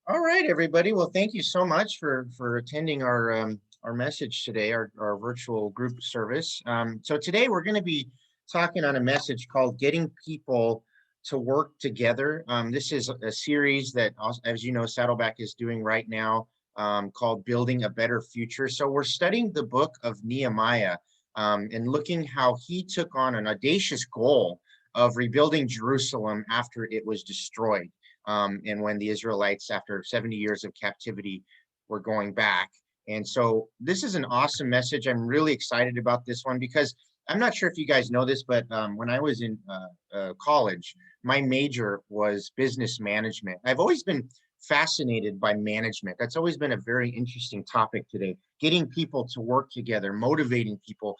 All right, everybody. Well, thank you so much for attending our message today, our virtual group service. So today we're going to be talking on a message called "Getting People to Work Together." This is a series that, as you know, Saddleback is doing right now, called "Building a Better Future." So we're studying the book of Nehemiah, and looking how he took on an audacious goal of rebuilding Jerusalem after it was destroyed. And when the Israelites, after 70 years of captivity, were going back. And so this is an awesome message. I'm really excited about this one because I'm not sure if you guys know this, but when I was in college, my major was business management. I've always been fascinated by management. That's always been a very interesting topic today. Getting people to work together, motivating people,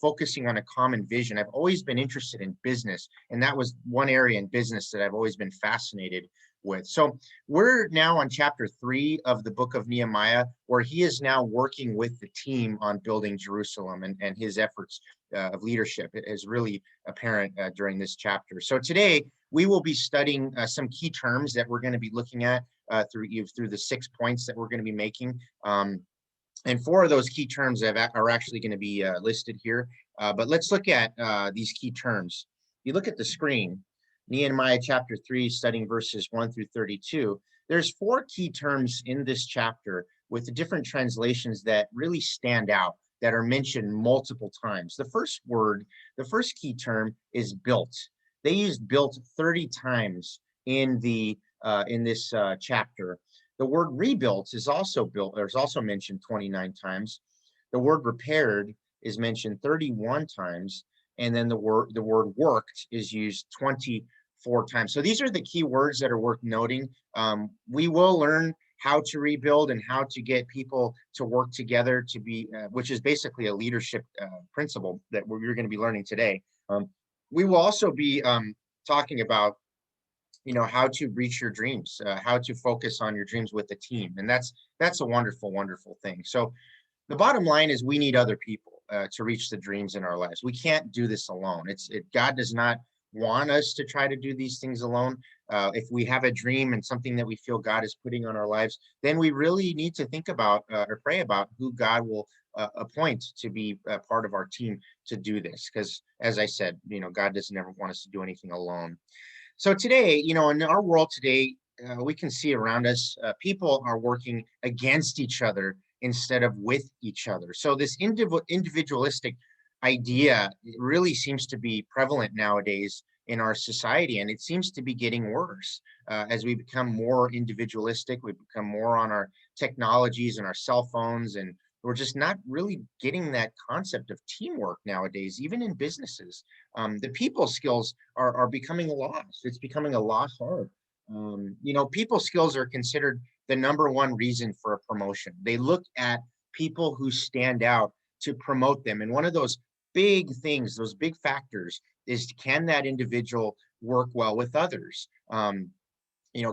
focusing on a common vision. I've always been interested in business, and that was one area in business that I've always been fascinated with. So we're now on chapter 3 of the book of Nehemiah, where he is now working with the team on building Jerusalem, and his efforts of leadership is really apparent during this chapter. So today we will be studying some key terms that we're going to be looking at through the 6 points that we're going to be making. And 4 of those key terms are actually going to be listed here. But let's look at these key terms. You look at the screen, Nehemiah chapter 3, studying verses 1 through 32. There's 4 key terms in this chapter with the different translations that really stand out, that are mentioned multiple times. The first key term is built. They used built 30 times in this chapter. The word rebuilt is also mentioned 29 times. The word repaired is mentioned 31 times, and then the word worked is used 24 times. So these are the key words that are worth noting. We will learn how to rebuild and how to get people to work together to be, which is basically a leadership principle that we're going to be learning today. We will also be talking about how to reach your dreams, how to focus on your dreams with the team, and that's a wonderful thing. So the bottom line is we need other people to reach the dreams in our lives. We can't do this alone. God does not want us to try to do these things alone. If we have a dream and something that we feel God is putting on our lives, then we really need to think about or pray about who God will appoint to be part of our team to do this. Because as I said, God doesn't ever want us to do anything alone. So today, in our world today, we can see around us, people are working against each other instead of with each other. So this individualistic idea really seems to be prevalent nowadays in our society, and it seems to be getting worse as we become more individualistic. We become more on our technologies and our cell phones, and we're just not really getting that concept of teamwork nowadays, even in businesses. The people skills are becoming lost. It's becoming a lost art. People skills are considered the number one reason for a promotion. They look at people who stand out to promote them. And one of those big things, those big factors, is can that individual work well with others?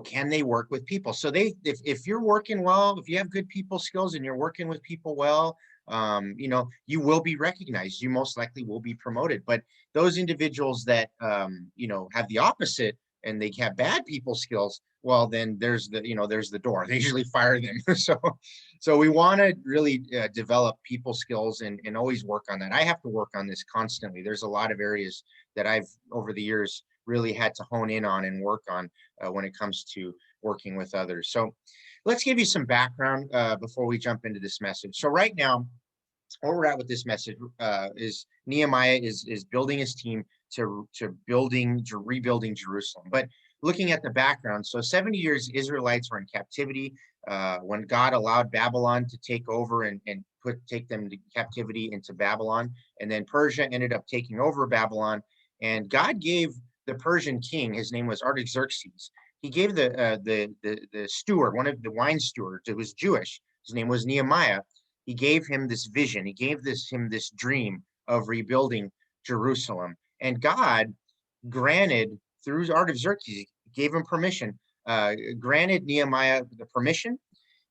Can they work with people? So if you're working well, if you have good people skills and you're working with people well, you will be recognized. You most likely will be promoted. But those individuals that, have the opposite and they have bad people skills, well, then there's the door. They usually fire them. So we want to really develop people skills and always work on that. I have to work on this constantly. There's a lot of areas that I've over the years really had to hone in on and work on when it comes to working with others. So let's give you some background before we jump into this message. So right now, where we're at with this message is Nehemiah is building his team to rebuilding Jerusalem. But looking at the background, so 70 years Israelites were in captivity when God allowed Babylon to take over and take them to captivity into Babylon. And then Persia ended up taking over Babylon. And God gave the Persian king, his name was Artaxerxes. He gave the steward, one of the wine stewards, it was Jewish. His name was Nehemiah. He gave him this vision. He gave him this dream of rebuilding Jerusalem. And God granted, through Artaxerxes, gave him permission, granted Nehemiah the permission.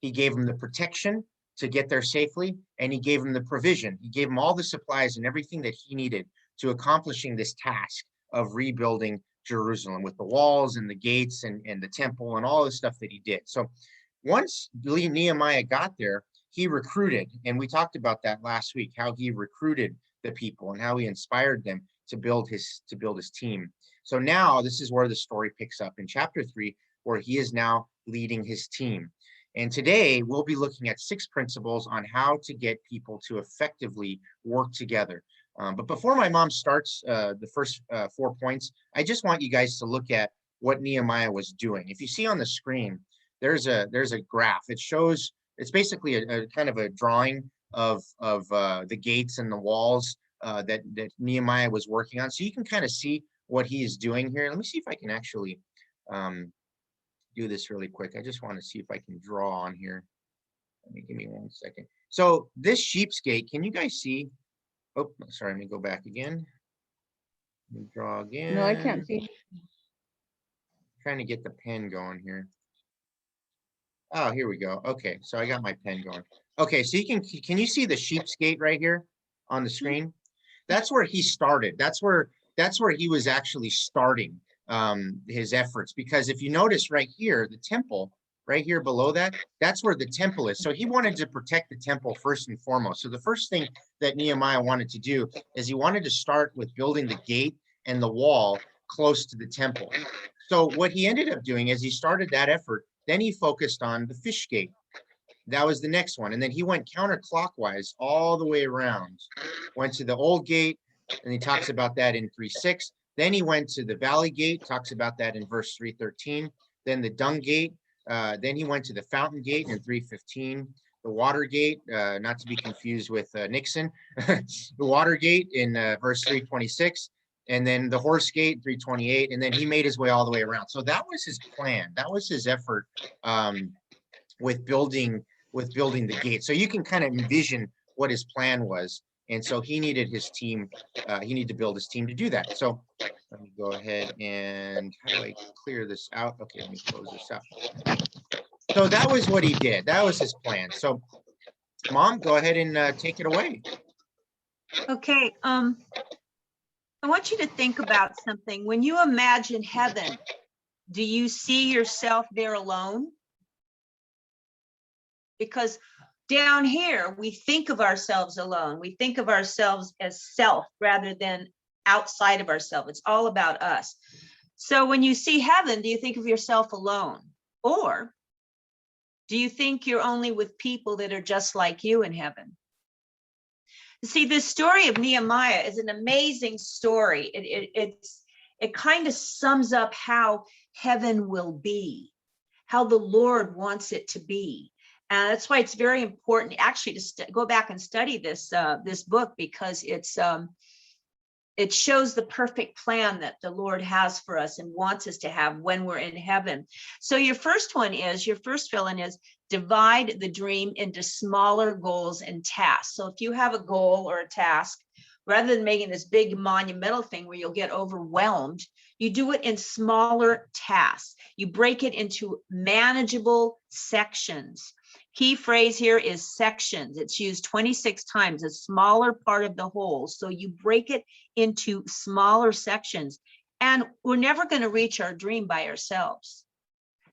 He gave him the protection to get there safely, and he gave him the provision. He gave him all the supplies and everything that he needed to accomplishing this task of rebuilding Jerusalem with the walls and the gates and the temple and all the stuff that he did. So once Nehemiah got there, he recruited, and we talked about that last week, how he recruited the people and how he inspired them to build his team. So now this is where the story picks up in chapter 3, where he is now leading his team. And today we'll be looking at 6 principles on how to get people to effectively work together. But before my mom starts the first 4 points, I just want you guys to look at what Nehemiah was doing. If you see on the screen, there's a graph. It shows, it's basically a kind of a drawing of the gates and the walls that Nehemiah was working on. So you can kind of see what he is doing here. Let me see if I can actually do this really quick. I just want to see if I can draw on here. Give me 1 second. So this sheep's gate, can you guys see? Oh, sorry, let me go back again. Let me draw again. No, I can't see. Trying to get the pen going here. Oh, here we go. Okay, so I got my pen going. Okay, so can you see the sheep's gate right here on the screen? That's where he started. That's where he was actually starting his efforts, because if you notice right here, the temple right here below that, that's where the temple is. So he wanted to protect the temple first and foremost. So the first thing that Nehemiah wanted to do is he wanted to start with building the gate and the wall close to the temple. So what he ended up doing is he started that effort. Then he focused on the fish gate. That was the next one. And then he went counterclockwise all the way around, went to the old gate, and he talks about that in 3:6. Then he went to the valley gate, talks about that in verse 3:13. Then the dung gate. Then he went to the fountain gate in 3:15. The water gate, not to be confused with Nixon, the water gate in verse 3:26. And then the horse gate, 3:28, and then he made his way all the way around. So that was his plan. That was his effort with building the gate. So you can kind of envision what his plan was. And so he needed his team. He needed to build his team to do that. So let me go ahead and how do I clear this out? Okay, let me close this out. So that was what he did. That was his plan. So, Mom, go ahead and take it away. Okay. I want you to think about something. When you imagine heaven, do you see yourself there alone? Because down here, we think of ourselves alone. We think of ourselves as self rather than outside of ourselves. It's all about us. So when you see heaven, do you think of yourself alone? Or do you think you're only with people that are just like you in heaven? See, this story of Nehemiah is an amazing story. It kind of sums up how heaven will be, how the Lord wants it to be. And that's why it's very important actually to go back and study this book, because it shows the perfect plan that the Lord has for us and wants us to have when we're in heaven. So your first fill-in is divide the dream into smaller goals and tasks. So if you have a goal or a task, rather than making this big monumental thing where you'll get overwhelmed, you do it in smaller tasks. You break it into manageable sections. Key phrase here is sections. It's used 26 times, a smaller part of the whole. So you break it into smaller sections, and we're never going to reach our dream by ourselves.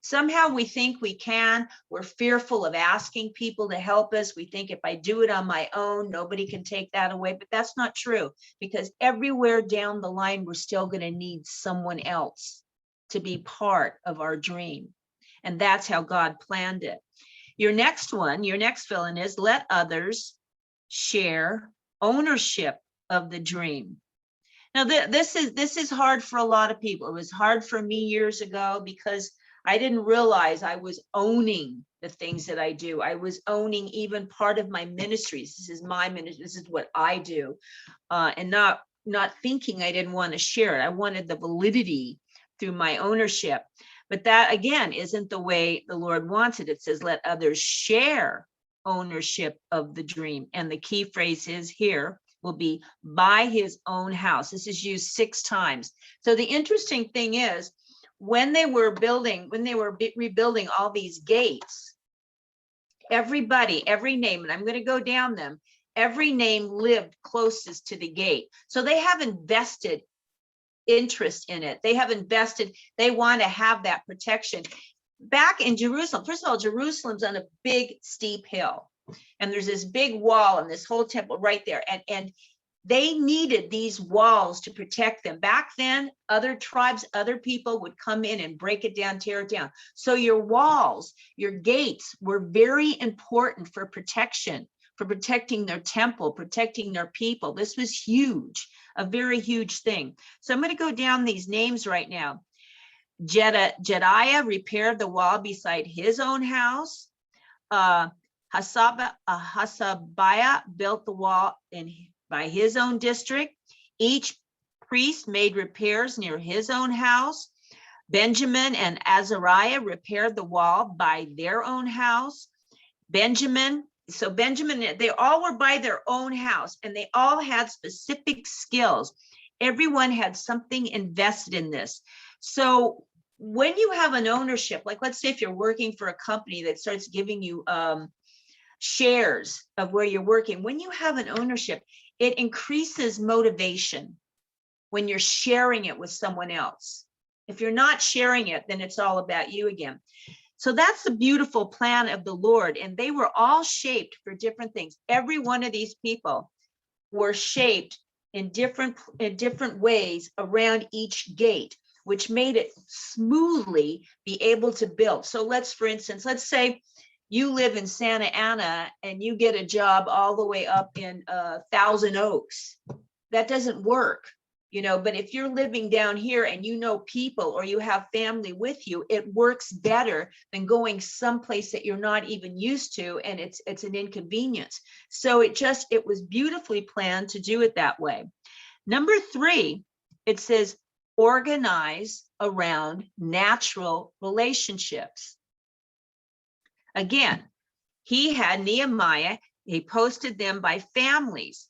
Somehow we think we can. We're fearful of asking people to help us. We think if I do it on my own, nobody can take that away. But that's not true, because everywhere down the line, we're still going to need someone else to be part of our dream. And that's how God planned it. Your next fill-in is let others share ownership of the dream. Now, this is hard for a lot of people. It was hard for me years ago because I didn't realize I was owning the things that I do. I was owning even part of my ministries. This is my ministry. This is what I do, and not thinking I didn't want to share it. I wanted the validity through my ownership. But that, again, isn't the way the Lord wants it. It says, let others share ownership of the dream. And the key phrase is here will be by his own house. This is used 6 times. So the interesting thing is, when they were rebuilding all these gates, every name, and I'm going to go down them, every name lived closest to the gate. So they have invested interest in it. They have invested, they want to have that protection. Back in Jerusalem, first of all, Jerusalem's on a big steep hill, and there's this big wall and this whole temple right there. And they needed these walls to protect them. Back then, other tribes, other people would come in and break it down, tear it down. So your walls, your gates were very important for protection, for protecting their temple, protecting their people. This was huge, a very huge thing. So I'm going to go down these names right now. Jediah repaired the wall beside his own house. Hasabiah built the wall by his own district. Each priest made repairs near his own house. Benjamin and Azariah repaired the wall by their own house. Benjamin, they all were by their own house, and they all had specific skills. Everyone had something invested in this. So when you have an ownership, like let's say if you're working for a company that starts giving you shares of where you're working, when you have an ownership, it increases motivation when you're sharing it with someone else. If you're not sharing it, then it's all about you again. So that's the beautiful plan of the Lord. And they were all shaped for different things. Every one of these people were shaped in different ways around each gate, which made it smoothly be able to build. So for instance, let's say you live in Santa Ana and you get a job all the way up in Thousand Oaks. That doesn't work, but if you're living down here and you know people or you have family with you, it works better than going someplace that you're not even used to, and it's an inconvenience. So it was beautifully planned to do it that way. Number 3, it says organize around natural relationships. Again, he had Nehemiah, he posted them by families.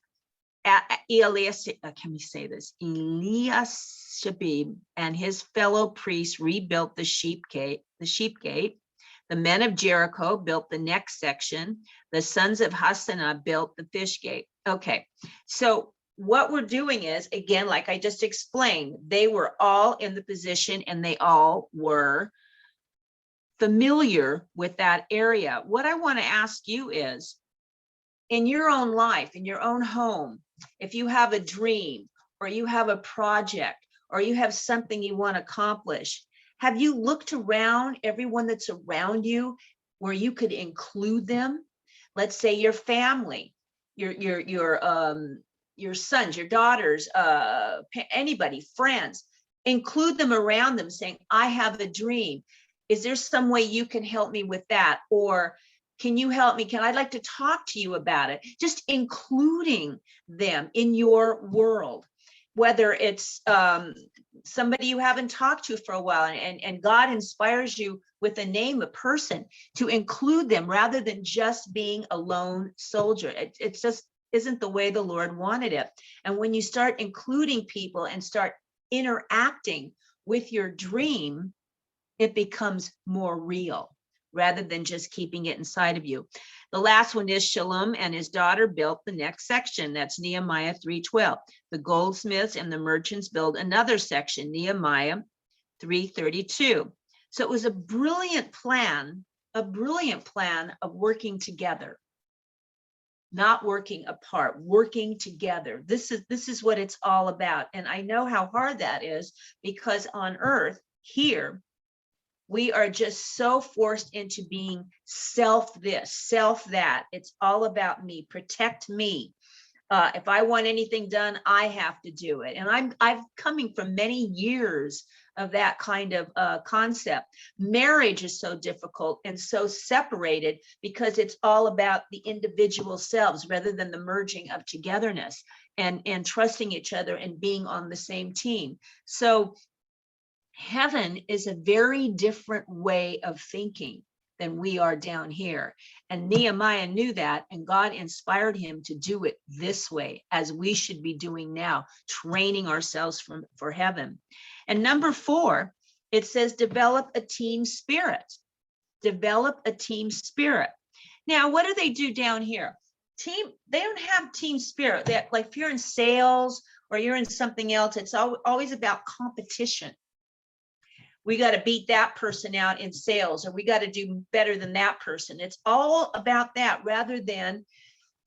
Eliashib and his fellow priests rebuilt the sheep gate. The men of Jericho built the next section. The sons of Hassanah built the fish gate. Okay, so what we're doing is, again, like I just explained, they were all in the position and they all were familiar with that area. What I want to ask you is, in your own life, in your own home, if you have a dream or you have a project or you have something you want to accomplish, have you looked around everyone that's around you where you could include them? Let's say your family, your sons, your daughters, anybody, friends, include them around them saying, I have a dream. Is there some way you can help me with that? Or can you help me? I'd like to talk to you about it. Just including them in your world, whether it's somebody you haven't talked to for a while and God inspires you with a name, a person, to include them rather than just being a lone soldier. It just isn't the way the Lord wanted it. And when you start including people and start interacting with your dream, it becomes more real rather than just keeping it inside of you. The last one is Shallum and his daughter built the next section. That's Nehemiah 3:12. The goldsmiths and the merchants built another section, Nehemiah 3:32. So it was a brilliant plan of working together, not working apart, working together. This is what it's all about. And I know how hard that is, because on earth here, we are just so forced into being self this, self that. It's all about me, protect me. If I want anything done, I have to do it. And I'm coming from many years of that kind of concept. Marriage is so difficult and so separated because it's all about the individual selves rather than the merging of togetherness and trusting each other and being on the same team. So heaven is a very different way of thinking than we are down here. And Nehemiah knew that, and God inspired him to do it this way, as we should be doing now, training ourselves for heaven. And number 4, it says, develop a team spirit. Develop a team spirit. Now, what do they do down here? They don't have team spirit. Like if you're in sales or you're in something else, it's always about competition. We got to beat that person out in sales, or we got to do better than that person. It's all about that rather than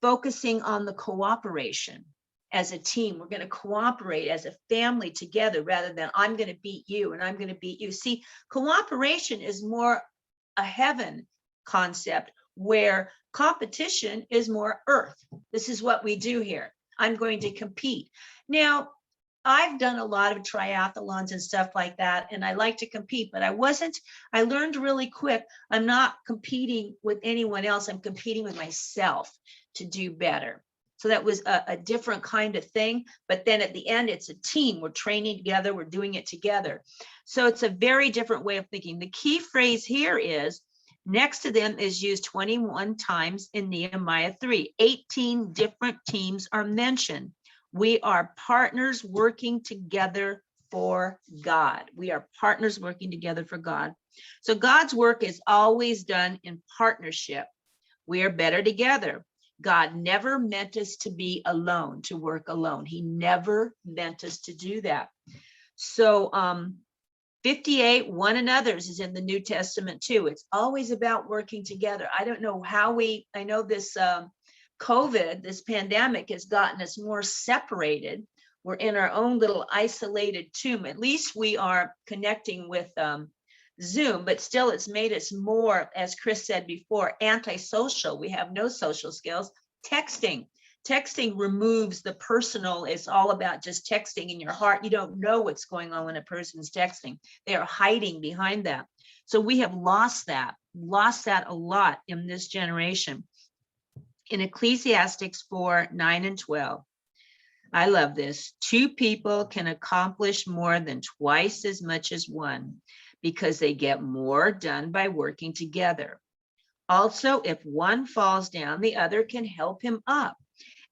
focusing on the cooperation. As a team, we're going to cooperate as a family together rather than I'm going to beat you and I'm going to beat you. See, cooperation is more a heaven concept, where competition is more earth. This is what we do here. I'm going to compete. Now, I've done a lot of triathlons and stuff like that, and I like to compete, but I learned really quick, I'm not competing with anyone else. I'm competing with myself to do better. So that was a different kind of thing. But then at the end, it's a team. We're training together. We're doing it together. So it's a very different way of thinking. The key phrase here is next to them is used 21 times in Nehemiah 3. 18 different teams are mentioned. We are partners working together for God. We are partners working together for God. So God's work is always done in partnership. We are better together. God never meant us to be alone, to work alone. He never meant us to do that. So 58, one another's is in the New Testament too. It's always about working together. I don't know how I know this COVID, this pandemic has gotten us more separated. We're in our own little isolated tomb. At least we are connecting with Zoom, but still it's made us more, as Chris said before, antisocial. We have no social skills. Texting removes the personal. It's all about just texting in your heart. You don't know what's going on when a person's texting. They are hiding behind that. So we have lost that a lot in this generation. In Ecclesiastes 4, 9 and 12, I love this. 2 people can accomplish more than twice as much as one, because they get more done by working together. Also, if one falls down, the other can help him up,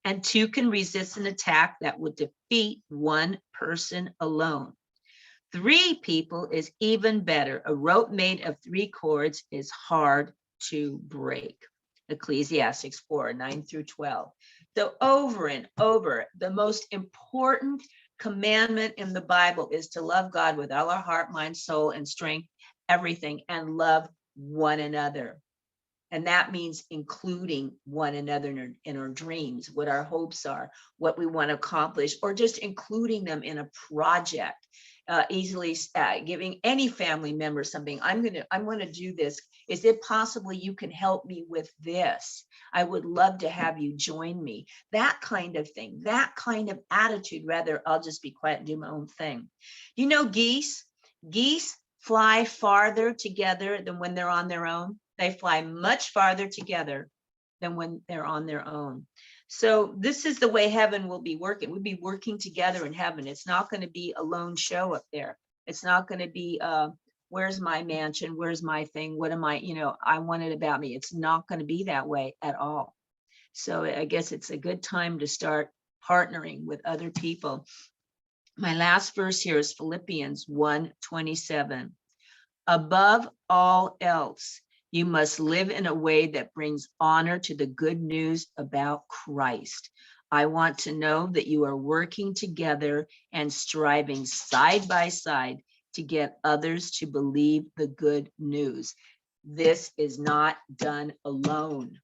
and 2 can resist an attack that would defeat one person alone. 3 people is even better. A rope made of 3 cords is hard to break. Ecclesiastes 4, 9 through 12. So over and over, the most important commandment in the Bible is to love God with all our heart, mind, soul, and strength, everything, and love one another. And that means including one another in our dreams, what our hopes are, what we want to accomplish, or just including them in a project. Easily giving any family member something. I'm going to do this. Is it possible you can help me with this? I would love to have you join me. That kind of thing, that kind of attitude, rather, I'll just be quiet and do my own thing. You know, geese fly farther together than when they're on their own. They fly much farther together than when they're on their own. So this is the way heaven will be working. We'll be working together in heaven. It's not going to be a lone show up there. It's not going to be, where's my mansion? Where's my thing? What am I, I want it about me. It's not going to be that way at all. So I guess it's a good time to start partnering with other people. My last verse here is Philippians 1:27. Above all else, you must live in a way that brings honor to the good news about Christ. I want to know that you are working together and striving side by side to get others to believe the good news. This is not done alone.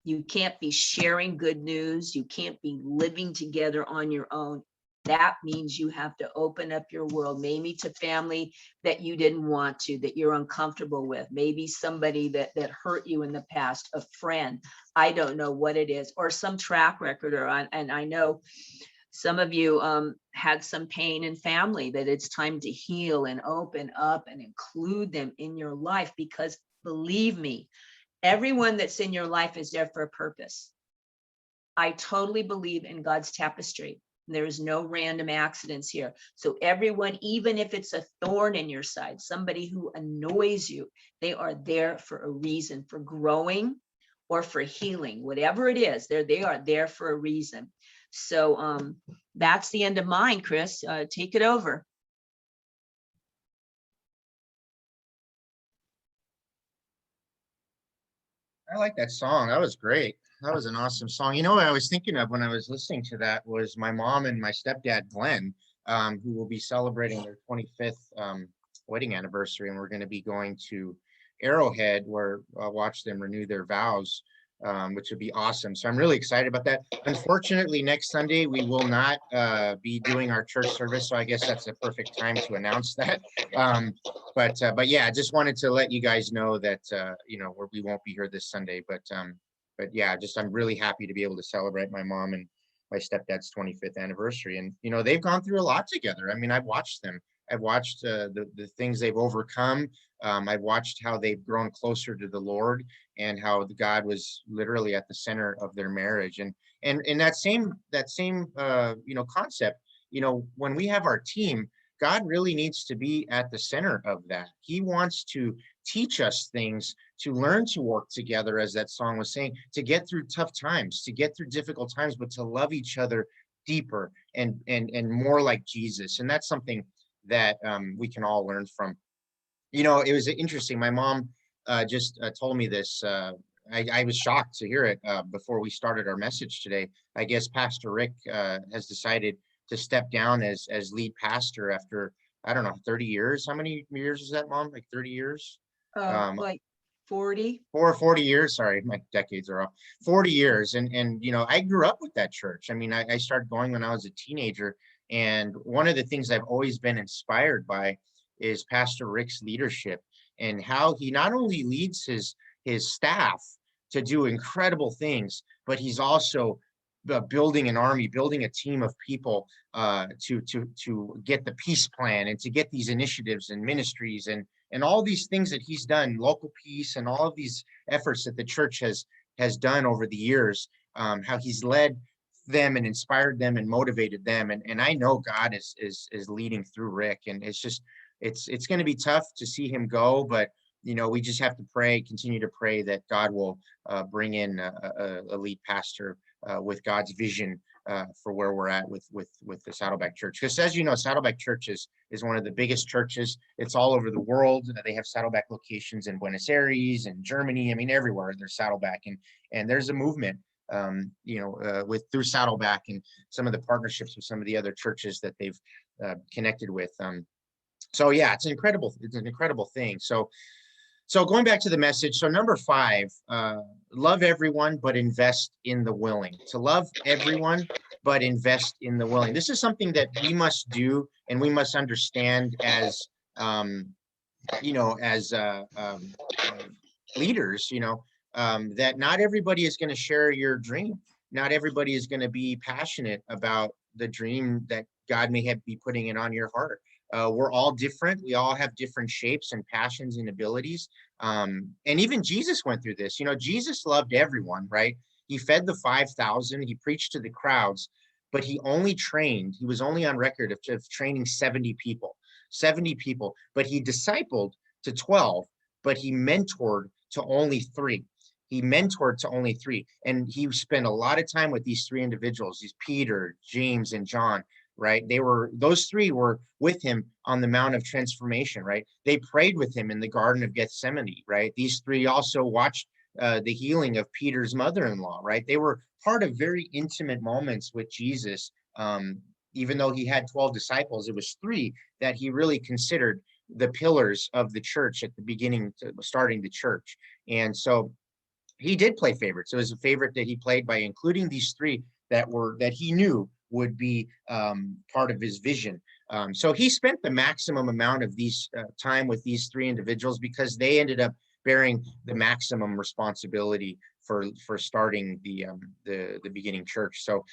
You can't be sharing good news. You can't be living together on your own. That means you have to open up your world, maybe to family that you didn't want to, that you're uncomfortable with, maybe somebody that hurt you in the past, a friend, I don't know what it is, or some track record, and I know some of you had some pain in family that it's time to heal and open up and include them in your life, because believe me, everyone that's in your life is there for a purpose. I totally believe in God's tapestry. There is no random accidents here. So everyone, even if it's a thorn in your side, somebody who annoys you, they are there for a reason, for growing or for healing, whatever it is, they are there for a reason. So that's the end of mine, Chris. Take it over. I like that song. That was great. That was an awesome song. You know what I was thinking of when I was listening to that was my mom and my stepdad, Glenn, who will be celebrating their 25th wedding anniversary. And we're going to be going to Arrowhead where I'll watch them renew their vows, which would be awesome. So I'm really excited about that. Unfortunately, next Sunday, we will not be doing our church service. So I guess that's a perfect time to announce that. Um, but yeah, I just wanted to let you guys know that you know we won't be here this Sunday. But yeah, just I'm really happy to be able to celebrate my mom and my stepdad's 25th anniversary. And you know they've gone through a lot together. I mean, I've watched them. I've watched the things they've overcome. I've watched how they've grown closer to the Lord and how God was literally at the center of their marriage. And that same you know concept. You know, when we have our team, God really needs to be at the center of that. He wants to teach us things, to learn to work together, as that song was saying, to get through tough times, to get through difficult times, but to love each other deeper and more like Jesus. And that's something that we can all learn from. You know, it was interesting. My mom just told me this. I was shocked to hear it before we started our message today. I guess Pastor Rick has decided to step down as lead pastor after, I don't know, 30 years. How many years is that, Mom? Like 30 years? Like 40. 40 years. Sorry, my decades are off. 40 years. And you know, I grew up with that church. I mean, I started going when I was a teenager. And one of the things I've always been inspired by is Pastor Rick's leadership and how he not only leads his staff to do incredible things, but he's also building an army, building a team of people to get the peace plan and to get these initiatives and ministries and all these things that he's done, local peace and all of these efforts that the church has done over the years, how he's led them and inspired them and motivated them. And I know God is leading through Rick, and it's just it's going to be tough to see him go, but you know we just have to pray, continue to pray that God will bring in a lead pastor with God's vision for where we're at with the Saddleback Church. Because as you know, Saddleback Church is one of the biggest churches. It's all over the world. They have Saddleback locations in Buenos Aires and Germany. I mean, everywhere there's Saddleback, and there's a movement you know, with through Saddleback and some of the partnerships with some of the other churches that they've connected with. So yeah, it's an incredible thing. So going back to the message, so number 5, love everyone, but invest in the willing. To love everyone, but invest in the willing. This is something that we must do, and we must understand as, you know, as leaders, you know, that not everybody is going to share your dream. Not everybody is going to be passionate about the dream that God may be putting it on your heart. We're all different. We all have different shapes and passions and abilities. And even Jesus went through this. You know, Jesus loved everyone, right? He fed the 5,000. He preached to the crowds, but he was only on record of training 70 people, but he discipled to 12, but he mentored to only 3. And he spent a lot of time with these 3 individuals, these Peter, James, and John, right? Those 3 were with him on the Mount of Transformation, right? They prayed with him in the Garden of Gethsemane, right? These 3 also watched the healing of Peter's mother-in-law, right? They were part of very intimate moments with Jesus. Even though he had 12 disciples, it was 3 that he really considered the pillars of the church at the beginning, starting the church. And so he did play favorites. It was a favorite that he played by including these 3 that he knew would be part of his vision. So he spent the maximum amount of these time with these 3 individuals because they ended up bearing the maximum responsibility for starting the beginning church. So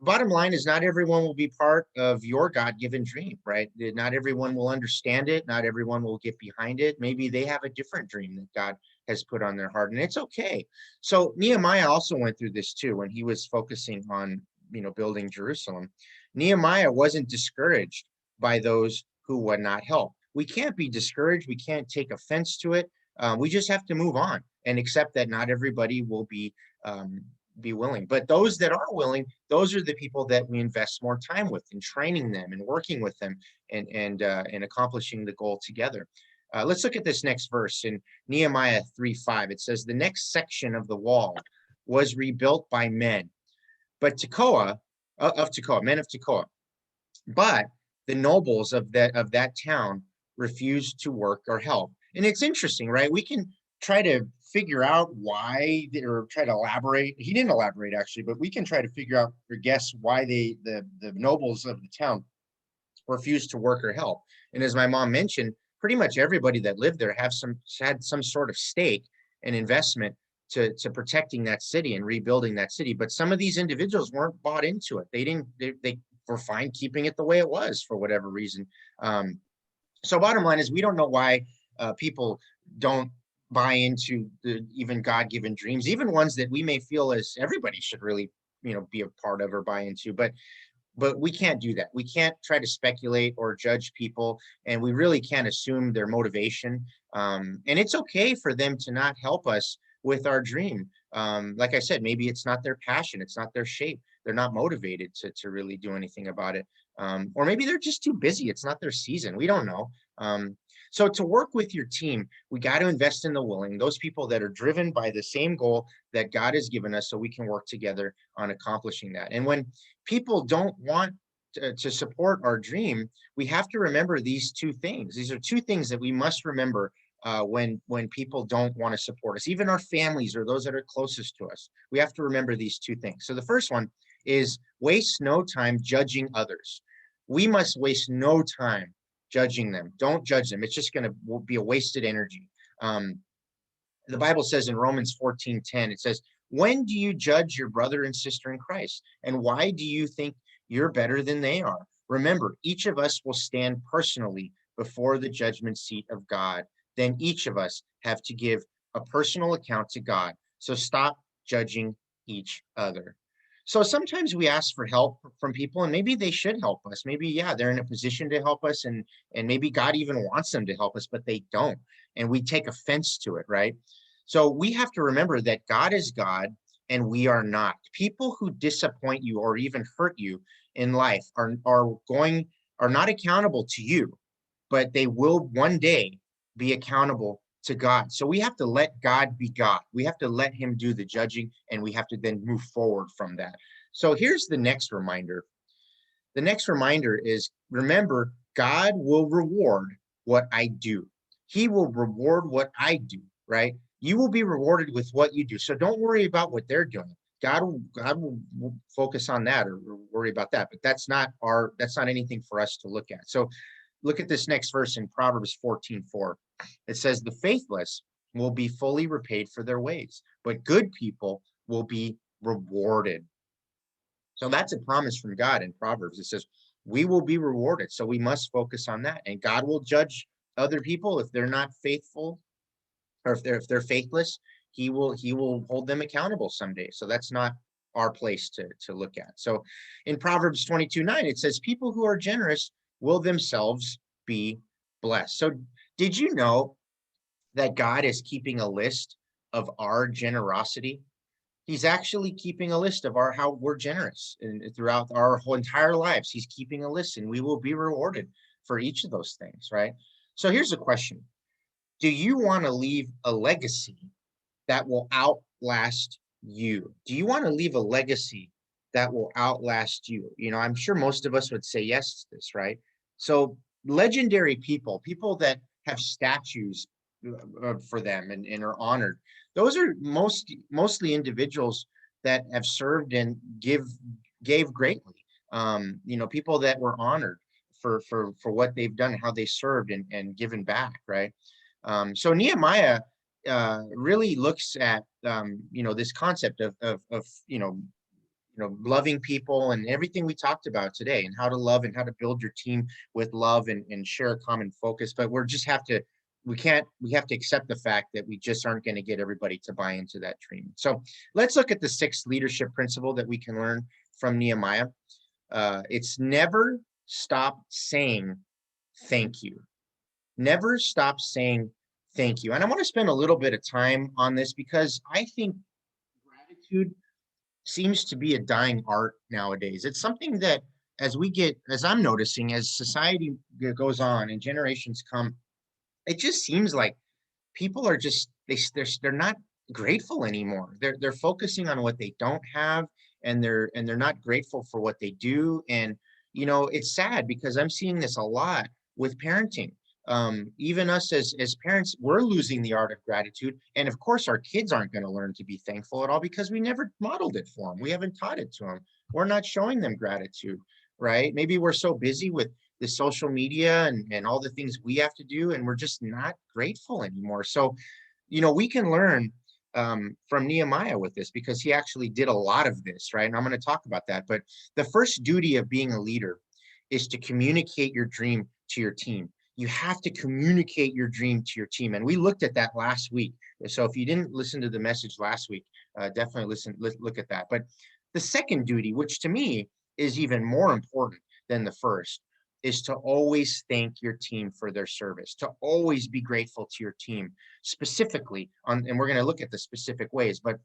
bottom line is not everyone will be part of your God-given dream, right? Not everyone will understand it. Not everyone will get behind it. Maybe they have a different dream that God has put on their heart, and it's okay. So Nehemiah also went through this too when he was focusing on, you know, building Jerusalem. Nehemiah wasn't discouraged by those who would not help. We can't be discouraged. We can't take offense to it. We just have to move on and accept that not everybody will be willing. But those that are willing, those are the people that we invest more time with in training them and working with them and accomplishing the goal together. Let's look at this next verse in Nehemiah 3:5. It says, the next section of the wall was rebuilt by men, but men of Tekoa. But the nobles of that town refused to work or help. And it's interesting, right? We can try to figure out why, or try to elaborate. He didn't elaborate actually, but we can try to figure out or guess why the nobles of the town refused to work or help. And as my mom mentioned, pretty much everybody that lived there had some sort of stake and investment to protecting that city and rebuilding that city. But some of these individuals weren't bought into it. They were fine keeping it the way it was for whatever reason. So bottom line is, we don't know why people don't buy into even God-given dreams, even ones that we may feel as everybody should really, be a part of or buy into. But we can't do that. We can't try to speculate or judge people, and we really can't assume their motivation. And it's okay for them to not help us with our dream. Like I said, maybe it's not their passion, it's not their shape. They're not motivated to really do anything about it. Or maybe they're just too busy. It's not their season. We don't know. So to work with your team, we got to invest in the willing, those people that are driven by the same goal that God has given us, so we can work together on accomplishing that. And when people don't want to support our dream, we have to remember these two things. These are two things that we must remember when people don't want to support us, even our families or those that are closest to us. We have to remember these two things. So the first one is, waste no time judging others. We must waste no time judging them. Don't judge them. It's just going to be a wasted energy. The Bible says in Romans 14:10, it says, when do you judge your brother and sister in Christ? And why do you think you're better than they are? Remember, each of us will stand personally before the judgment seat of God. Then each of us have to give a personal account to God. So stop judging each other. So sometimes we ask for help from people, and maybe they should help us. Maybe, yeah, they're in a position to help us, and maybe God even wants them to help us, but they don't. And we take offense to it, right? So we have to remember that God is God and we are not. People who disappoint you or even hurt you in life are not accountable to you, but they will one day be accountable to God. So we have to let God be God. We have to let him do the judging, and we have to then move forward from that. So here's the next reminder. The next reminder is, remember, God will reward what I do. He will reward what I do, right? You will be rewarded with what you do. So don't worry about what they're doing. God will focus on that, or worry about that. But that's not anything for us to look at. So look at this next verse in Proverbs 14:4. It says, the faithless will be fully repaid for their ways, but good people will be rewarded. So that's a promise from God in Proverbs. It says, we will be rewarded. So we must focus on that. And God will judge other people if they're not faithful, or if they're faithless. He will hold them accountable someday. So that's not our place to look at. So in Proverbs 22:9, it says, people who are generous will themselves be blessed. So did you know that God is keeping a list of our generosity? He's actually keeping a list of how we're generous, and throughout our whole entire lives, he's keeping a list, and we will be rewarded for each of those things, right? So here's a question. Do you want to leave a legacy that will outlast you? Do you want to leave a legacy that will outlast you? I'm sure most of us would say yes to this, right? So legendary people that have statues for them and are honored, those are mostly individuals that have served and gave greatly. People that were honored for what they've done, how they served and given back, right? So Nehemiah really looks at this concept of loving people and everything we talked about today, and how to love and how to build your team with love and share a common focus. But we have to accept the fact that we just aren't going to get everybody to buy into that dream. So let's look at the sixth leadership principle that we can learn from Nehemiah. It's never stop saying thank you. Never stop saying thank you. And I want to spend a little bit of time on this, because I think gratitude seems to be a dying art nowadays. It's something that, as I'm noticing, as society goes on and generations come, it just seems like people are just they're not grateful anymore. They're focusing on what they don't have, and they're not grateful for what they do. And it's sad because I'm seeing this a lot with parenting. Even us as parents, we're losing the art of gratitude. And of course, our kids aren't going to learn to be thankful at all because we never modeled it for them. We haven't taught it to them. We're not showing them gratitude, right? Maybe we're so busy with the social media and all the things we have to do, and we're just not grateful anymore. So, we can learn from Nehemiah with this because he actually did a lot of this, right? And I'm going to talk about that. But the first duty of being a leader is to communicate your dream to your team. You have to communicate your dream to your team. And we looked at that last week. So if you didn't listen to the message last week, definitely look at that. But the second duty, which to me is even more important than the first, is to always thank your team for their service, to always be grateful to your team specifically on, and we're going to look at the specific ways, but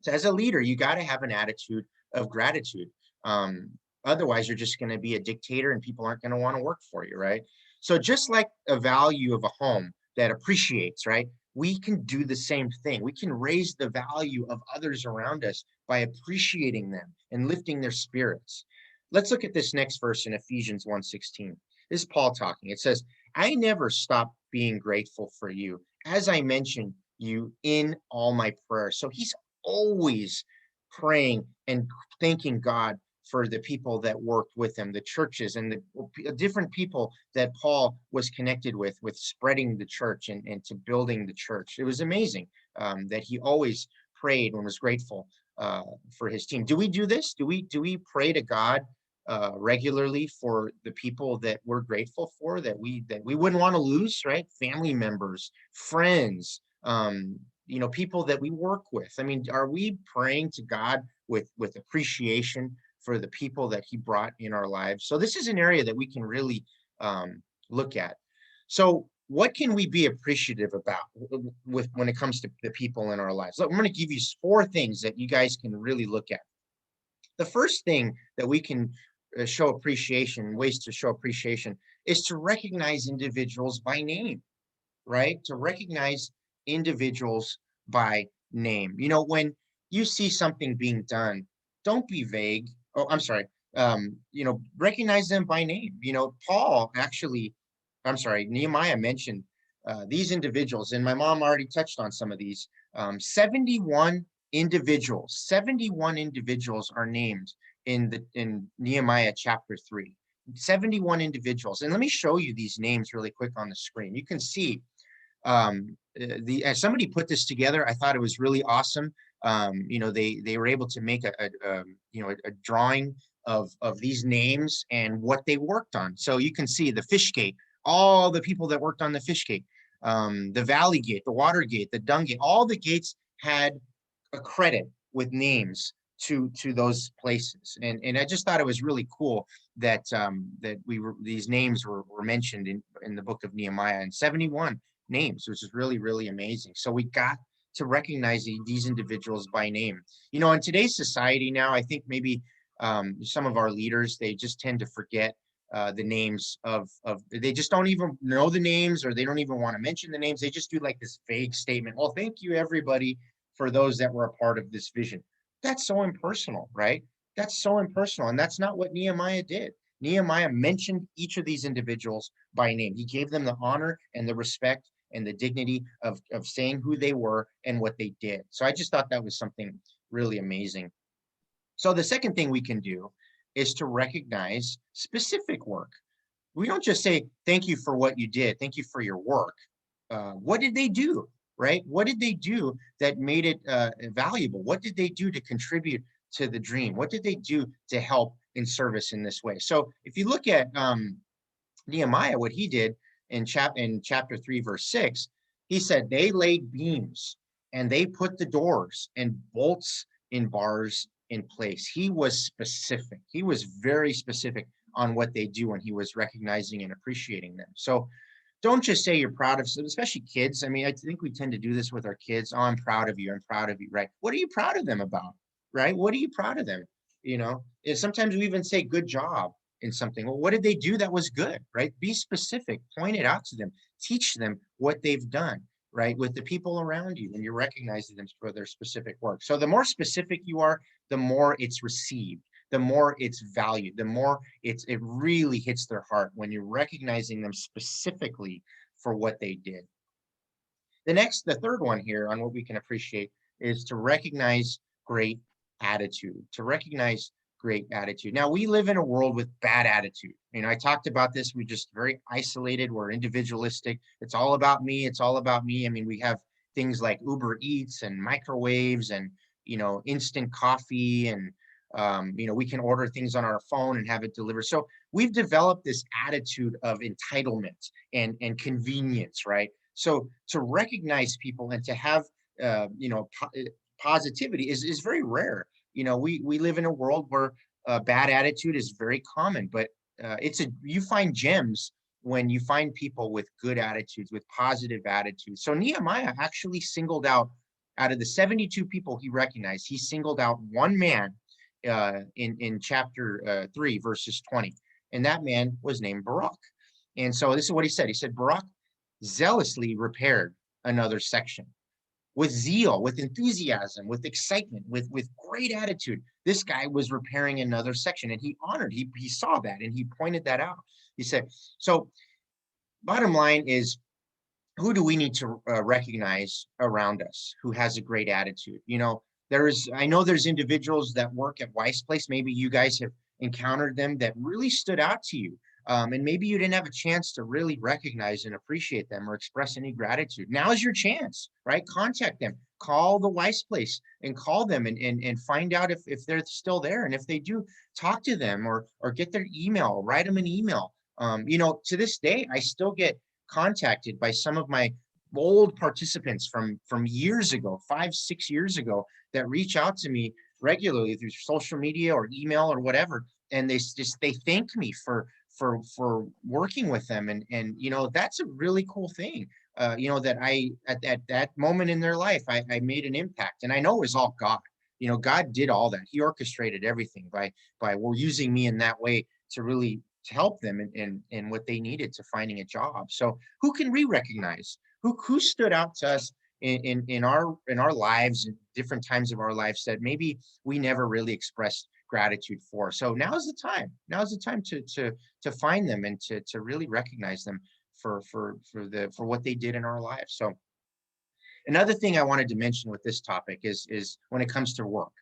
as a leader, you got to have an attitude of gratitude. Um, Otherwise, you're just going to be a dictator and people aren't going to want to work for you, right? So just like a value of a home that appreciates, right? We can do the same thing. We can raise the value of others around us by appreciating them and lifting their spirits. Let's look at this next verse in Ephesians 1:16. This is Paul talking. It says, I never stop being grateful for you, as I mentioned you in all my prayers. So he's always praying and thanking God for the people that worked with him, the churches and the different people that Paul was connected with spreading the church and to building the church. It was amazing that he always prayed and was grateful for his team. Do we do this? Do we pray to God regularly for the people that we're grateful for, that we wouldn't want to lose, right? Family members, friends, people that we work with. I mean, are we praying to God with appreciation for the people that he brought in our lives? So this is an area that we can really look at. So what can we be appreciative about with when it comes to the people in our lives? Look, I'm going to give you 4 things that you guys can really look at. The first thing that we can show appreciation, ways to show appreciation, is to recognize individuals by name, right? To recognize individuals by name. When you see something being done, don't be vague. Oh, I'm sorry. Recognize them by name. Paul actually, I'm sorry, Nehemiah mentioned these individuals, and my mom already touched on some of these. 71 individuals are named in Nehemiah chapter 3. 71 individuals. And let me show you these names really quick on the screen. You can see as somebody put this together. I thought it was really awesome. They were able to make a drawing of these names and what they worked on. So you can see the fish gate, all the people that worked on the fish gate, the valley gate, the water gate, the dung gate, all the gates had a credit with names to those places. And I just thought it was really cool that these names were mentioned in the book of Nehemiah, and 71 names, which is really, really amazing. So we got to recognize these individuals by name. In today's society now, I think maybe some of our leaders, they just tend to forget the names they just don't even know the names, or they don't even want to mention the names. They just do like this vague statement. Well, thank you everybody for those that were a part of this vision. That's so impersonal, right? That's so impersonal. And that's not what Nehemiah did. Nehemiah mentioned each of these individuals by name. He gave them the honor and the respect and the dignity of saying who they were and what they did. So I just thought that was something really amazing. So the second thing we can do is to recognize specific work. We don't just say, thank you for what you did. Thank you for your work. What did they do, right? What did they do that made it valuable? What did they do to contribute to the dream? What did they do to help in service in this way? So if you look at Nehemiah, what he did in chapter 3, verse 6, he said they laid beams and they put the doors and bolts in bars in place. He was specific. He was very specific on what they do, and he was recognizing and appreciating them. So don't just say you're proud of, especially kids. I mean, I think we tend to do this with our kids. Oh, I'm proud of you. I'm proud of you, right? What are you proud of them about, right? What are you proud of them? And sometimes we even say good job in something. Well, what did they do that was good, right? Be specific, point it out to them. teach them what they've done, right? With the people around you, and you're recognizing them for their specific work. So the more specific you are, the more it's received, the more it's valued, the more it really hits their heart when you're recognizing them specifically for what they did. The third one here on what we can appreciate is to recognize great attitude, to recognize great attitude. Now, we live in a world with bad attitude. I talked about this. We're just very isolated. We're individualistic. It's all about me. It's all about me. I mean, we have things like Uber Eats and microwaves and, instant coffee, and, we can order things on our phone and have it delivered. So we've developed this attitude of entitlement and convenience, right? So to recognize people and to have, positivity is very rare. We live in a world where bad attitude is very common, but you find gems when you find people with good attitudes, with positive attitudes. So Nehemiah actually singled out of the 72 people he recognized, he singled out one man in chapter 3, verses 20. And that man was named Barak. And so this is what he said. He said, Barak zealously repaired another section with zeal, with enthusiasm, with excitement, with great attitude. This guy was repairing another section, and he saw that, and he pointed that out. He said, so bottom line is, who do we need to recognize around us who has a great attitude? I know there's individuals that work at Weiss Place. Maybe you guys have encountered them that really stood out to you. And maybe you didn't have a chance to really recognize and appreciate them or express any gratitude. Now is your chance, right? Contact them, call the Weiss Place and call them and find out if they're still there. And if they do, talk to them or get their email, write them an email. To this day, I still get contacted by some of my old participants from years ago, 5-6 years ago, that reach out to me regularly through social media or email or whatever. And they thank me for working with them. And that's a really cool thing. That I, at that moment in their life, I made an impact. And I know it was all God. God did all that. He orchestrated everything by using me in that way to really to help them in what they needed to finding a job. So who can we recognize? Who stood out to us in our lives, in different times of our lives, that maybe we never really expressed gratitude for? So now's the time. Now's the time to find them and to really recognize them for what they did in our lives. So another thing I wanted to mention with this topic is when it comes to work.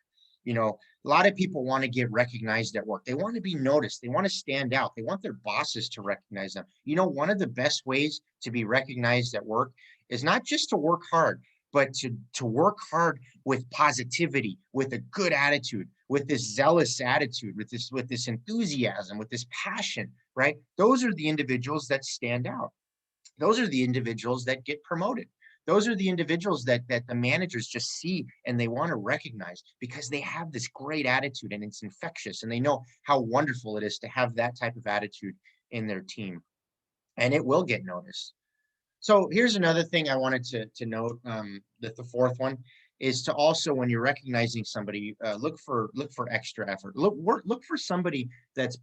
A lot of people want to get recognized at work. They want to be noticed. They want to stand out. They want their bosses to recognize them. One of the best ways to be recognized at work is not just to work hard, but to work hard with positivity, with a good attitude, with this zealous attitude, with this enthusiasm, with this passion, right? Those are the individuals that stand out. Those are the individuals that get promoted. Those are the individuals that the managers just see and they want to recognize because they have this great attitude and it's infectious, and they know how wonderful it is to have that type of attitude in their team, and it will get noticed. So here's another thing I wanted to note, that the fourth one is to also, when you're recognizing somebody, look for extra effort. Look for somebody that's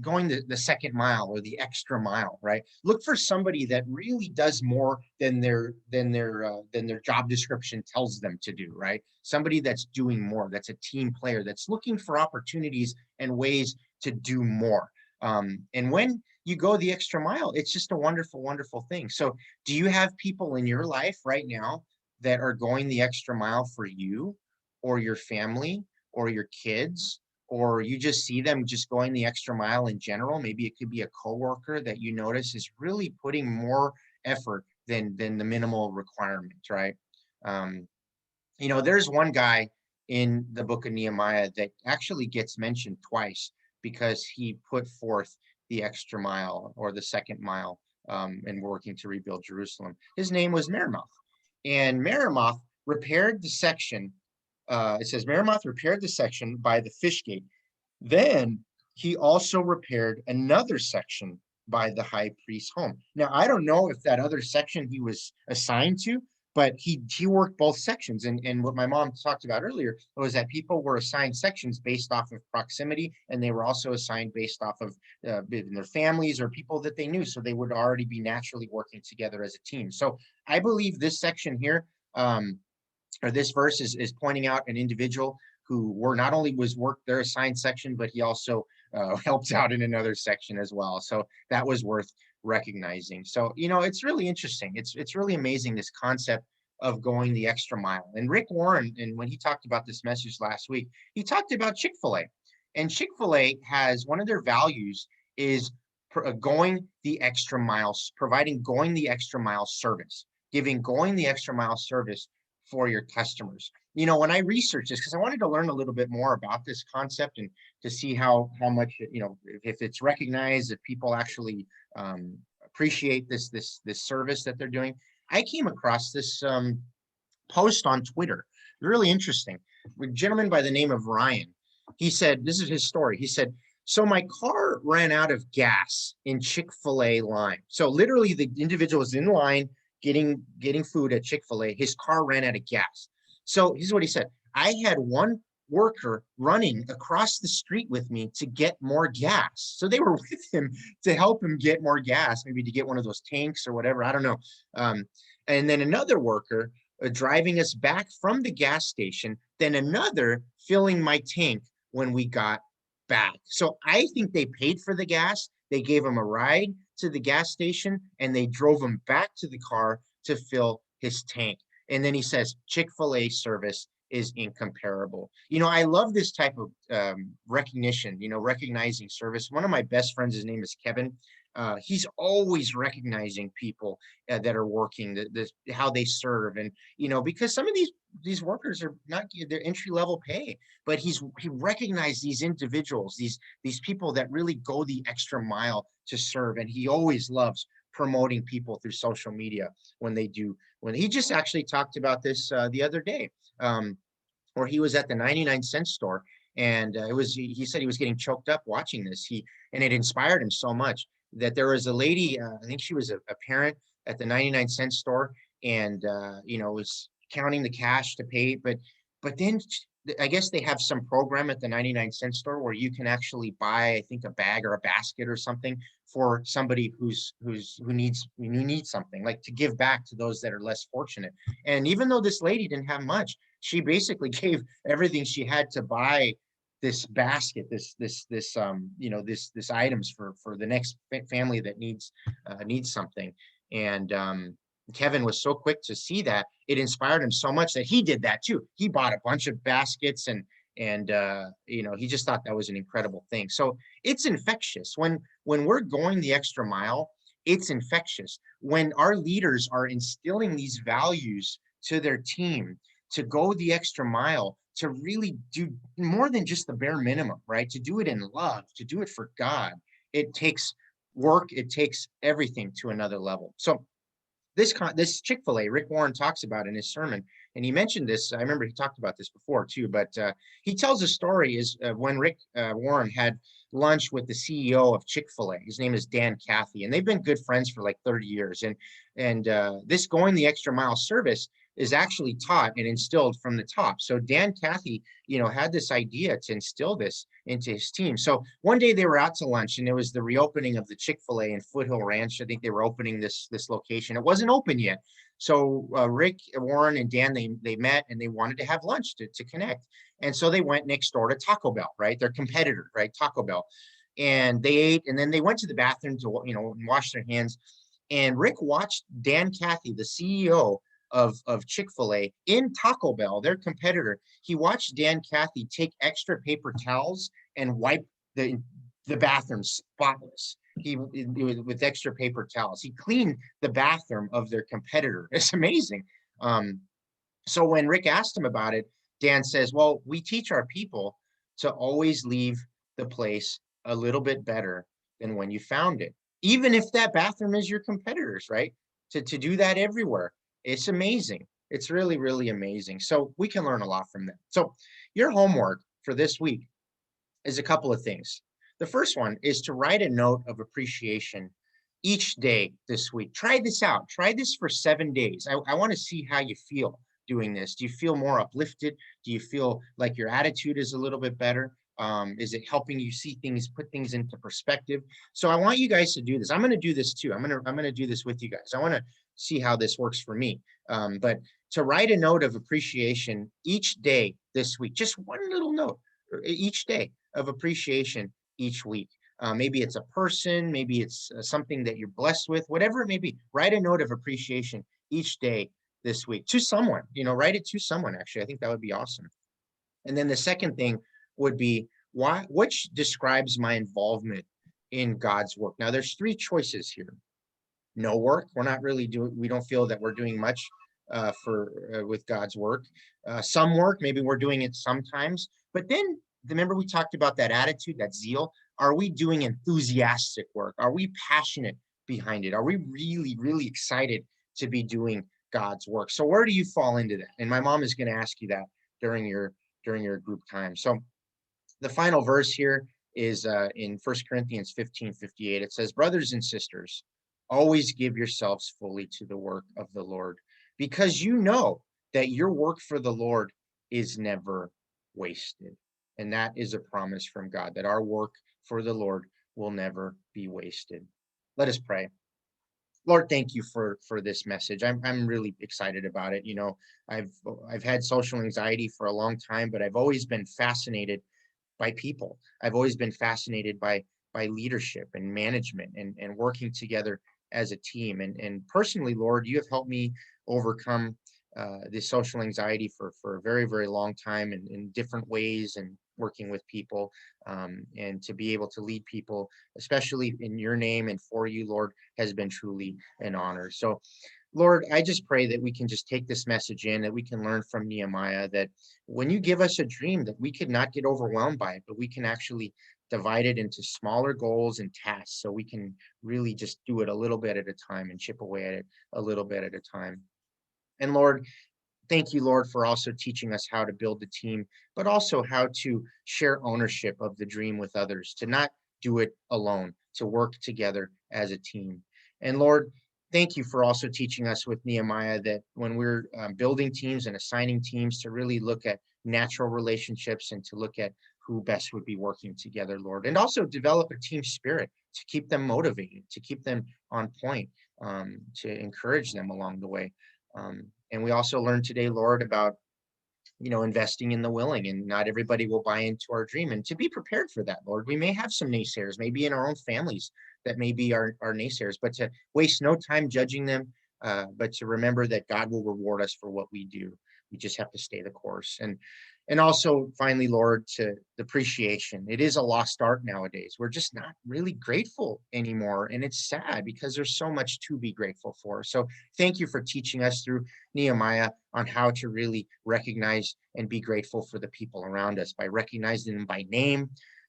going the second mile or the extra mile, right? Look for somebody that really does more than their job description tells them to do, right? Somebody that's doing more, that's a team player, that's looking for opportunities and ways to do more. And when you go the extra mile, it's just a wonderful, wonderful thing. So do you have people in your life right now that are going the extra mile for you or your family or your kids, or you just see them just going the extra mile in general? Maybe it could be a coworker that you notice is really putting more effort than the minimal requirements, right? There's one guy in the book of Nehemiah that actually gets mentioned twice because he put forth the extra mile or the second mile in working to rebuild Jerusalem. His name was Meremoth. And Meremoth repaired the section. It says Meremoth repaired the section by the fish gate. Then he also repaired another section by the high priest's home. Now, I don't know if that other section he was assigned to, but he worked both sections. And what my mom talked about earlier was that people were assigned sections based off of proximity, and they were also assigned based off of their families or people that they knew. So they would already be naturally working together as a team. So I believe this section here, or this verse is pointing out an individual who not only was worked their assigned section, but he also helped out in another section as well. So that was worth recognizing. So, it's really interesting. It's really amazing, this concept of going the extra mile. And Rick Warren, and when he talked about this message last week, he talked about Chick-fil-A. And Chick-fil-A has one of their values is going the extra miles, providing going the extra mile service, giving going the extra mile service for your customers. When I researched this, because I wanted to learn a little bit more about this concept and to see how much, if it's recognized, if people actually appreciate this service that they're doing. I came across this post on Twitter, really interesting. A gentleman by the name of Ryan. He said, this is his story. He said, so my car ran out of gas in Chick-fil-A line. So literally the individual was in line getting food at Chick-fil-A. His car ran out of gas. So here's what he said. I had one worker running across the street with me to get more gas. So they were with him to help him get more gas, maybe to get one of those tanks or whatever. I don't know. And then another worker driving us back from the gas station, then another filling my tank when we got back. So I think they paid for the gas. They gave him a ride to the gas station and they drove him back to the car to fill his tank. And then he says, Chick-fil-A service is incomparable. I love this type of recognition, recognizing service. One of my best friends, his name is Kevin. He's always recognizing people that are working, how they serve. And, because some of these workers are not their entry level pay, but he recognized these individuals, these people that really go the extra mile to serve. And he always loves promoting people through social media when he just actually talked about this the other day, where he was at the 99-cent store. And he said he was getting choked up watching this. And it inspired him so much that there was a lady, I think she was a parent at the 99-cent store, and was counting the cash to pay. But then I guess they have some program at the 99-cent store where you can actually buy, I think, a bag or a basket or something for somebody who needs something, like to give back to those that are less fortunate. And even though this lady didn't have much, she basically gave everything she had to buy this basket, this items for the next family that needs something. And Kevin was so quick to see that it inspired him so much that he did that too. He bought a bunch of baskets and he just thought that was an incredible thing. So it's infectious when we're going the extra mile. It's infectious when our leaders are instilling these values to their team to go the extra mile, to really do more than just the bare minimum, right? To do it in love, to do it for God. It takes work. It takes everything to another level. So this Chick-fil-A, Rick Warren talks about in his sermon, and he mentioned this. I remember he talked about this before too, but he tells a story is when Rick Warren had lunch with the CEO of Chick-fil-A. His name is Dan Cathy, and they've been good friends for like 30 years. And this going the extra mile service is actually taught and instilled from the top. So Dan Cathy, had this idea to instill this into his team. So one day they were out to lunch, and it was the reopening of the Chick-fil-A in Foothill Ranch. I think they were opening this location. It wasn't open yet. So Rick Warren and Dan, they met and they wanted to have lunch to connect. And so they went next door to Taco Bell, right? Their competitor, right? Taco Bell. And they ate, and then they went to the bathroom to, wash their hands. And Rick watched Dan Cathy, the CEO of Chick-fil-A, in Taco Bell, their competitor. He watched Dan Cathy take extra paper towels and wipe the bathroom spotless. With extra paper towels. He cleaned the bathroom of their competitor. It's amazing. So when Rick asked him about it, Dan says, well, we teach our people to always leave the place a little bit better than when you found it. Even if that bathroom is your competitor's, right? To do that everywhere. It's amazing. It's really, really amazing. So we can learn a lot from them. So your homework for this week is a couple of things. The first one is to write a note of appreciation each day this week. Try this out. Try this for 7 days. I want to see how you feel doing this. Do you feel more uplifted? Do you feel like your attitude is a little bit better? Is it helping you see things, put things into perspective? So I want you guys to do this. I'm going to do this too. I'm going to do this with you guys. I want to see how this works for me. But to write a note of appreciation each day this week, just one little note each day of appreciation each week. Maybe it's a person, maybe it's something that you're blessed with, whatever it may be. Write a note of appreciation each day this week to someone, write it to someone. Actually, I think that would be awesome. And then the second thing would be which describes my involvement in God's work. Now, there's three choices here. No work. We're not really doing, we don't feel that we're doing much with God's work. Some work, maybe we're doing it sometimes. But then remember, we talked about that attitude, that zeal. Are we doing enthusiastic work? Are we passionate behind it? Are we really, really excited to be doing God's work? So where do you fall into that? And my mom is going to ask you that during your group time. So the final verse here is in 1 Corinthians 15:58. It says, brothers and sisters, always give yourselves fully to the work of the Lord, because you know that your work for the Lord is never wasted. And that is a promise from God, that our work for the Lord will never be wasted. Let us pray. Lord, thank you for this message. I'm really excited about it. I've had social anxiety for a long time, but I've always been fascinated by people. I've always been fascinated by leadership and management and working together as a team. And personally, Lord, you have helped me overcome this social anxiety for a very, very long time in different ways, and working with people, and to be able to lead people, especially in your name and for you, Lord, has been truly an honor. So Lord, I just pray that we can just take this message in, that we can learn from Nehemiah, that when you give us a dream, that we could not get overwhelmed by it, but we can actually divide it into smaller goals and tasks, so we can really just do it a little bit at a time and chip away at it a little bit at a time. And Lord, thank you, Lord, for also teaching us how to build the team, but also how to share ownership of the dream with others, to not do it alone, to work together as a team. And Lord, thank you for also teaching us with Nehemiah that when we're building teams and assigning teams, to really look at natural relationships and to look at who best would be working together, Lord, and also develop a team spirit to keep them motivated, to keep them on point, to encourage them along the way. And we also learned today, Lord, about investing in the willing, and not everybody will buy into our dream, and to be prepared for that, Lord. We may have some naysayers, maybe in our own families, that may be our naysayers, but to waste no time judging them, but to remember that God will reward us for what we do. We just have to stay the course. And also, finally, Lord, to the appreciation. It is a lost art nowadays. We're just not really grateful anymore. And it's sad, because there's so much to be grateful for. So thank you for teaching us through Nehemiah on how to really recognize and be grateful for the people around us, by recognizing them by name,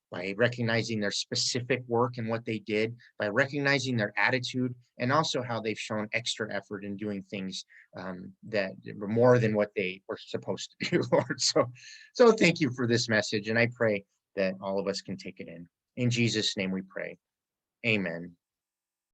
by recognizing their specific work and what they did, by recognizing their attitude, and also how they've shown extra effort in doing things that were more than what they were supposed to do, Lord. So thank you for this message, and I pray that all of us can take it in. In Jesus' name we pray. Amen.